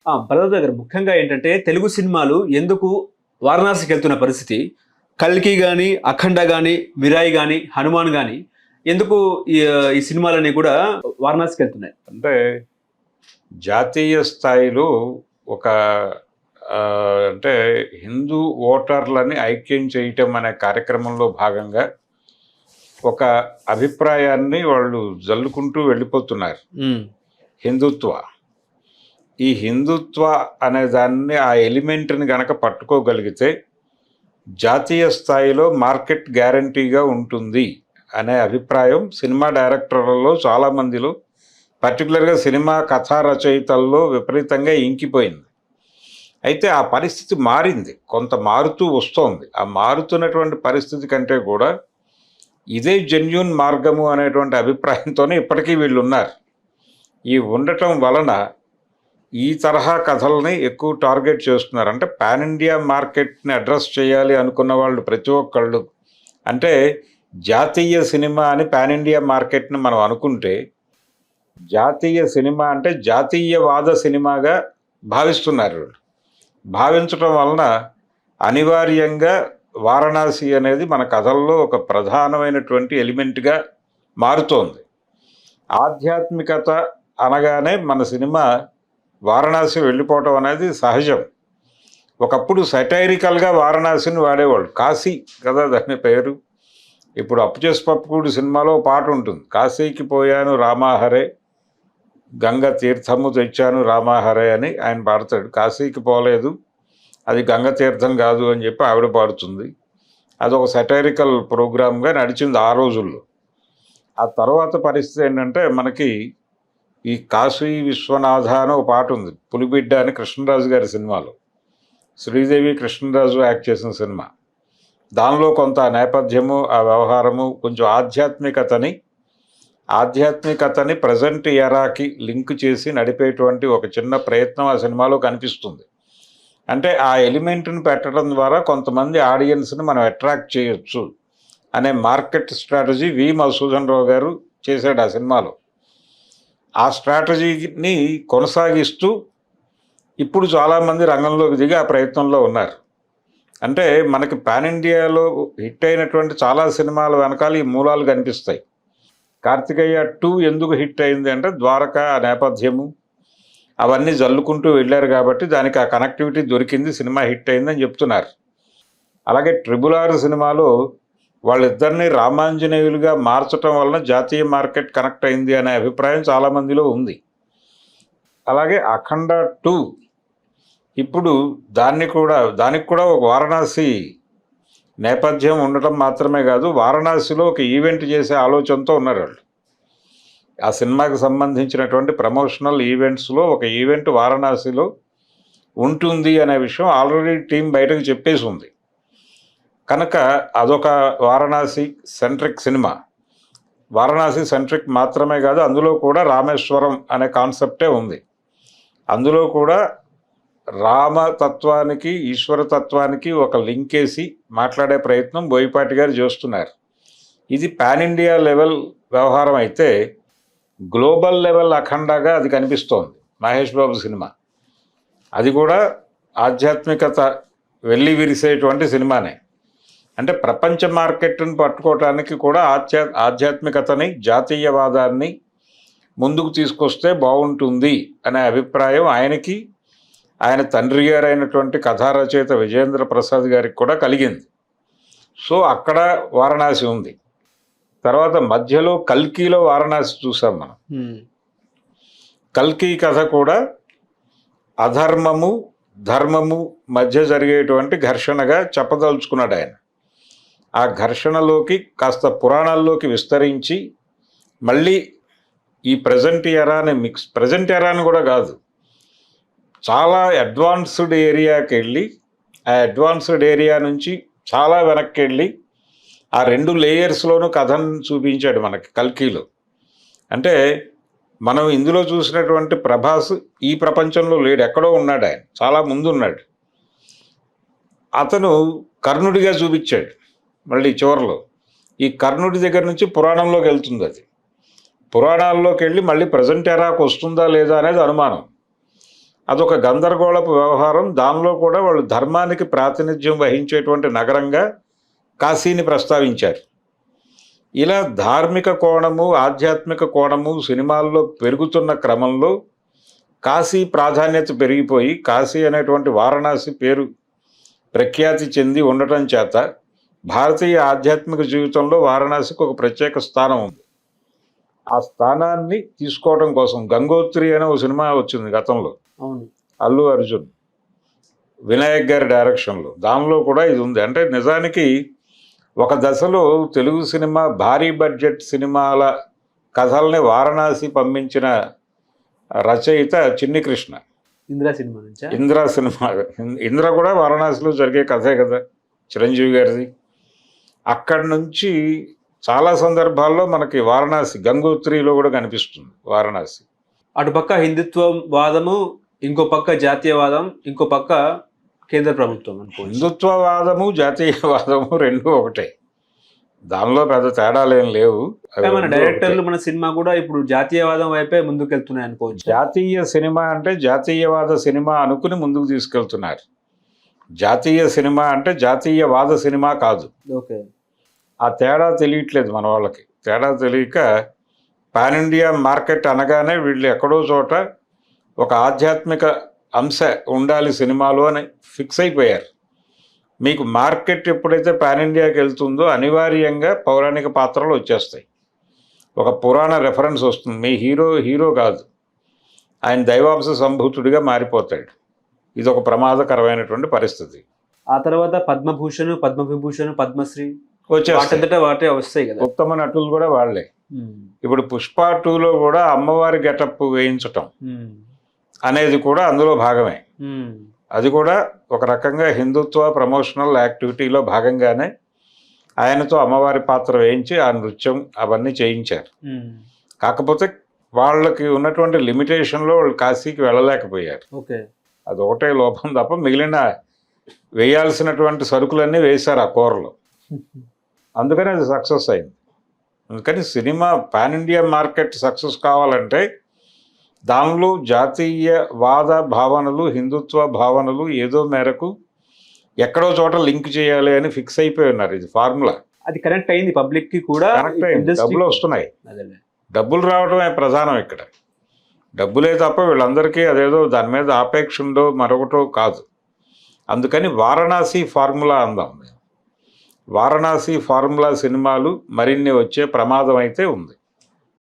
Brother దగ్గర ముఖ్యంగా ఏంటంటే తెలుగు సినిమాలు ఎందుకు వారణాసికి వెళ్తున్న పరిస్థితి, కల్కి గాని, అఖండ గాని, మిరాయి గాని, హనుమాన్ గాని ఎందుకు ఈ సినిమాలన్నీ కూడా వారణాసికి వెళ్తున్నాయి? అంటే జాతీయ స్థాయిలో ఒక అంటే హిందూ ఓటర్లని ఐక్యం చేయటం అనే కార్యక్రమంలో భాగంగా ఒక అభిప్రాయాన్ని వాళ్ళు జల్లుకుంటూ వెళ్ళిపోతున్నారు. హిందుత్వ ఈ హిందుత్వ అనే దాన్ని, ఆ ఎలిమెంట్ని గనక పట్టుకోగలిగితే జాతీయ స్థాయిలో మార్కెట్ గ్యారంటీగా ఉంటుంది అనే అభిప్రాయం సినిమా డైరెక్టర్లలో చాలామందిలో, పర్టికులర్గా సినిమా కథా రచయితల్లో విపరీతంగా ఇంకిపోయింది. అయితే ఆ పరిస్థితి మారింది, కొంత మారుతూ వస్తోంది. ఆ మారుతున్నటువంటి పరిస్థితి కంటే కూడా ఇదే జెన్యూన్ మార్గము అనేటువంటి అభిప్రాయంతోనే ఇప్పటికీ వీళ్ళు ఉన్నారు. ఈ ఉండటం వలన ఈ తరహా కథల్ని ఎక్కువ టార్గెట్ చేస్తున్నారు. అంటే పాన్ ఇండియా మార్కెట్ని అడ్రస్ చేయాలి అనుకున్న వాళ్ళు ప్రతి ఒక్కళ్ళు, అంటే జాతీయ సినిమా అని పాన్ ఇండియా మార్కెట్ని మనం అనుకుంటే, జాతీయ సినిమా అంటే జాతీయవాద సినిమాగా భావిస్తున్నారు. భావించడం వలన అనివార్యంగా వారణాసి అనేది మన కథల్లో ఒక ప్రధానమైనటువంటి ఎలిమెంట్గా మారుతోంది. ఆధ్యాత్మికత అనగానే మన సినిమా వారణాసి వెళ్ళిపోవటం అనేది సహజం. ఒకప్పుడు సటైరికల్గా వారణాసిని వాడేవాళ్ళు, కాశీ కదా దాని పేరు. ఇప్పుడు అప్పుచేసి పప్పుకూడు సినిమాలో పాట ఉంటుంది, కాశీకి పోయాను రామాహరే, గంగ తీర్థము తెచ్చాను రామాహరే అని ఆయన పాడతాడు. కాశీకి పోలేదు, అది గంగ తీర్థం కాదు అని చెప్పి ఆవిడ పాడుతుంది. అదొక సటైరికల్ ప్రోగ్రామ్గా నడిచింది ఆ రోజుల్లో. ఆ తర్వాత పరిస్థితి ఏంటంటే, మనకి ఈ కాశీ విశ్వనాథ అని ఒక పాట ఉంది, పులిబిడ్డ అని కృష్ణరాజు గారి సినిమాలో, శ్రీదేవి కృష్ణరాజు యాక్ట్ చేసిన సినిమా. దానిలో కొంత నేపథ్యము, ఆ వ్యవహారము, కొంచెం ఆధ్యాత్మికతని ప్రజెంట్ ఎరాకి లింక్ చేసి నడిపేటువంటి ఒక చిన్న ప్రయత్నం ఆ సినిమాలో కనిపిస్తుంది. అంటే ఆ ఎలిమెంట్ని పెట్టడం ద్వారా కొంతమంది ఆడియన్స్ని మనం అట్రాక్ట్ చేయొచ్చు అనే మార్కెట్ స్ట్రాటజీ వి మధుసూదన్ రావు గారు చేశాడు ఆ సినిమాలో. ఆ స్ట్రాటజీని కొనసాగిస్తూ ఇప్పుడు చాలామంది రంగంలోకి దిగి ఆ ప్రయత్నంలో ఉన్నారు. అంటే మనకి పాన్ ఇండియాలో హిట్ అయినటువంటి చాలా సినిమాల వెనకాల ఈ మూలాలు కనిపిస్తాయి. కార్తికేయ 2 ఎందుకు హిట్ అయింది అంటే, ద్వారకా నేపథ్యము అవన్నీ జల్లుకుంటూ వెళ్ళారు కాబట్టి దానికి ఆ కనెక్టివిటీ దొరికింది, సినిమా హిట్ అయిందని చెప్తున్నారు. అలాగే RRR సినిమాలో వాళ్ళిద్దరినీ రామాంజనేయులుగా మార్చడం వలన జాతీయ మార్కెట్ కనెక్ట్ అయింది అనే అభిప్రాయం చాలామందిలో ఉంది. అలాగే అఖండ 2 ఇప్పుడు దానికి కూడా ఒక వారణాసి నేపథ్యం ఉండటం మాత్రమే కాదు, వారణాసిలో ఒక ఈవెంట్ చేసే ఆలోచనతో ఉన్నారు వాళ్ళు. ఆ సినిమాకి సంబంధించినటువంటి ప్రమోషనల్ ఈవెంట్స్లో ఒక ఈవెంట్ వారణాసిలో ఉంటుంది అనే విషయం ఆల్రెడీ టీం బయటకు చెప్పేసి ఉంది. కనుక అదొక Varanasi centric cinema. Varanasi centric మాత్రమే కాదు, అందులో కూడా రామేశ్వరం అనే కాన్సెప్టే ఉంది. అందులో కూడా రామతత్వానికి ఈశ్వరతత్వానికి ఒక లింక్ వేసి మాట్లాడే ప్రయత్నం బోయపాటి గారు చేస్తున్నారు. ఇది పాన్ ఇండియా లెవెల్ వ్యవహారం అయితే, గ్లోబల్ లెవెల్ అఖండగా అది కనిపిస్తోంది మహేష్ బాబు సినిమా. అది కూడా ఆధ్యాత్మికత వెళ్ళి విరిసేటువంటి సినిమానే. అంటే ప్రపంచ మార్కెట్ని పట్టుకోవటానికి కూడా ఆధ్యాత్మికతని, జాతీయవాదాన్ని ముందుకు తీసుకొస్తే బాగుంటుంది అనే అభిప్రాయం ఆయనకి, ఆయన తండ్రి గారు అయినటువంటి కథా రచయిత విజేంద్ర ప్రసాద్ గారికి కూడా కలిగింది. సో అక్కడ వారణాసి ఉంది. తర్వాత మధ్యలో కల్కిలో వారణాసి చూసాం మనం. కల్కి కథ కూడా అధర్మము ధర్మము మధ్య జరిగేటువంటి ఘర్షణగా చెప్పదలుచుకున్నాడు ఆయన. ఆ ఘర్షణలోకి కాస్త పురాణాల్లోకి విస్తరించి మళ్ళీ ఈ ప్రజెంట్ ఎరాని కూడా కాదు, చాలా అడ్వాన్స్డ్ ఏరియాకి వెళ్ళి, ఆ అడ్వాన్స్డ్ ఏరియా నుంచి చాలా వెనక్కి వెళ్ళి ఆ 2 లేయర్స్లోనూ కథను చూపించాడు మనకి కల్కిలో. అంటే మనం ఇందులో చూసినటువంటి ప్రభాస్ ఈ ప్రపంచంలో లేడు, ఎక్కడో ఉన్నాడు, ఆయన చాలా ముందు ఉన్నాడు. అతను కర్ణుడిగా చూపించాడు. మళ్ళీ చివరిలో ఈ కర్ణుడి దగ్గర నుంచి పురాణంలోకి వెళ్తుంది. అది పురాణాల్లోకి వెళ్ళి మళ్ళీ ప్రజెంట్ ఎరాకు వస్తుందా లేదా అనేది అనుమానం. అదొక గందరగోళపు వ్యవహారం. దానిలో కూడా వాళ్ళు ధర్మానికి ప్రాతినిధ్యం వహించేటువంటి నగరంగా కాశీని ప్రస్తావించారు. ఇలా ధార్మిక కోణము, ఆధ్యాత్మిక కోణము సినిమాల్లో పెరుగుతున్న క్రమంలో కాశీ ప్రాధాన్యత పెరిగిపోయి కాశీ అనేటువంటి వారణాసి పేరు ప్రఖ్యాతి చెంది ఉండటం చేత భారతీయ ఆధ్యాత్మిక జీవితంలో వారణాసికి ఒక ప్రత్యేక స్థానం ఉంది. ఆ స్థానాన్ని తీసుకోవడం కోసం గంగోత్రి అనే ఒక సినిమా వచ్చింది గతంలో, అవును. అల్లు అర్జున్, వినాయక్ గారి డైరెక్షన్లో. దానిలో కూడా ఇది ఉంది. అంటే నిజానికి ఒక దశలో తెలుగు సినిమా భారీ బడ్జెట్ సినిమాల కథల్ని వారణాసి పంపించిన రచయిత చిన్ని కృష్ణ. ఇందిరా సినిమా నుంచా? ఇందిరా సినిమా, ఇందిర కూడా వారణాసిలో జరిగే కథే కదా, చిరంజీవి గారిది. అక్కడి నుంచి చాలా సందర్భాల్లో మనకి వారణాసి గంగోత్రిలో కూడా కనిపిస్తుంది వారణాసి. అటుపక్క హిందుత్వం వాదము, ఇంకో పక్క జాతీయవాదం, ఇంకో పక్క కేంద్ర ప్రభుత్వం అనుకో. హిందుత్వవాదము జాతీయవాదము రెండు ఒకటే, దానిలో పెద్ద తేడాలేం లేవు. మన డైరెక్టర్లు మన సినిమా కూడా ఇప్పుడు జాతీయవాదం వైపే ముందుకెళ్తున్నాయి అనుకోవచ్చు. జాతీయ సినిమా అంటే జాతీయవాద సినిమా అనుకుని ముందుకు తీసుకెళ్తున్నారు. జాతీయ సినిమా అంటే జాతీయవాద సినిమా కాదు. ఓకే. ఆ తేడా తెలియట్లేదు మన వాళ్ళకి. తేడా తెలియక పాన్ ఇండియా మార్కెట్ అనగానే వీళ్ళు ఎక్కడో చోట ఒక ఆధ్యాత్మిక అంశ ఉండాలి సినిమాలో అని ఫిక్స్ అయిపోయారు. మీకు మార్కెట్ ఎప్పుడైతే పాన్ ఇండియాకి వెళ్తుందో అనివార్యంగా పౌరాణిక పాత్రలు వచ్చేస్తాయి, ఒక పురాణ రెఫరెన్స్ వస్తుంది. మీ హీరో కాదు, ఆయన దైవాంశ సంభూతుడిగా మారిపోతాడు. ఇది ఒక ప్రమాదకరమైనటువంటి పరిస్థితి. ఆ తర్వాత పద్మభూషణ్, పద్మవిభూషణ్, పద్మశ్రీ వచ్చేస్తాయి, వాటే వస్తాయి కదా. ఉత్తమ నటులు కూడా వాళ్ళే. ఇప్పుడు పుష్ప 2లో కూడా అమ్మవారి గెటప్ వేయించటం అనేది కూడా అందులో భాగమే. అది కూడా ఒక రకంగా హిందుత్వ ప్రమోషనల్ యాక్టివిటీలో భాగంగానే ఆయనతో అమ్మవారి పాత్ర వేయించి ఆ నృత్యం అవన్నీ చేయించారు. కాకపోతే వాళ్ళకి ఉన్నటువంటి లిమిటేషన్లో వాళ్ళు కాశీకి వెళ్ళలేకపోయారు. ఓకే. అదొకటే లోపం తప్ప మిగిలిన వేయాల్సినటువంటి సరుకులన్నీ వేశారు ఆ కూరలో. అందుకని అది సక్సెస్ అయింది. అందుకని cinema pan India market success కావాలంటే దానిలో జాతీయవాద భావనలు, హిందుత్వ భావనలు ఏదో మేరకు ఎక్కడో చోట లింక్ చేయాలి అని ఫిక్స్ అయిపోయి ఉన్నారు. ఇది ఫార్ములా. అది కనెక్ట్ అయింది, పబ్లిక్ కి కూడా కనెక్ట్ అయింది. డబ్బులు వస్తున్నాయి, డబ్బులు రావడమే ప్రధానం ఇక్కడ. డబ్బులే తప్ప వీళ్ళందరికీ అదేదో దాని మీద ఆపేక్ష ఉందో మరొకటో కాదు. అందుకని వారణాసి ఫార్ములా అందాం. వారణాసి ఫార్ములా సినిమాలు మరిన్ని వచ్చే ప్రమాదం అయితే ఉంది.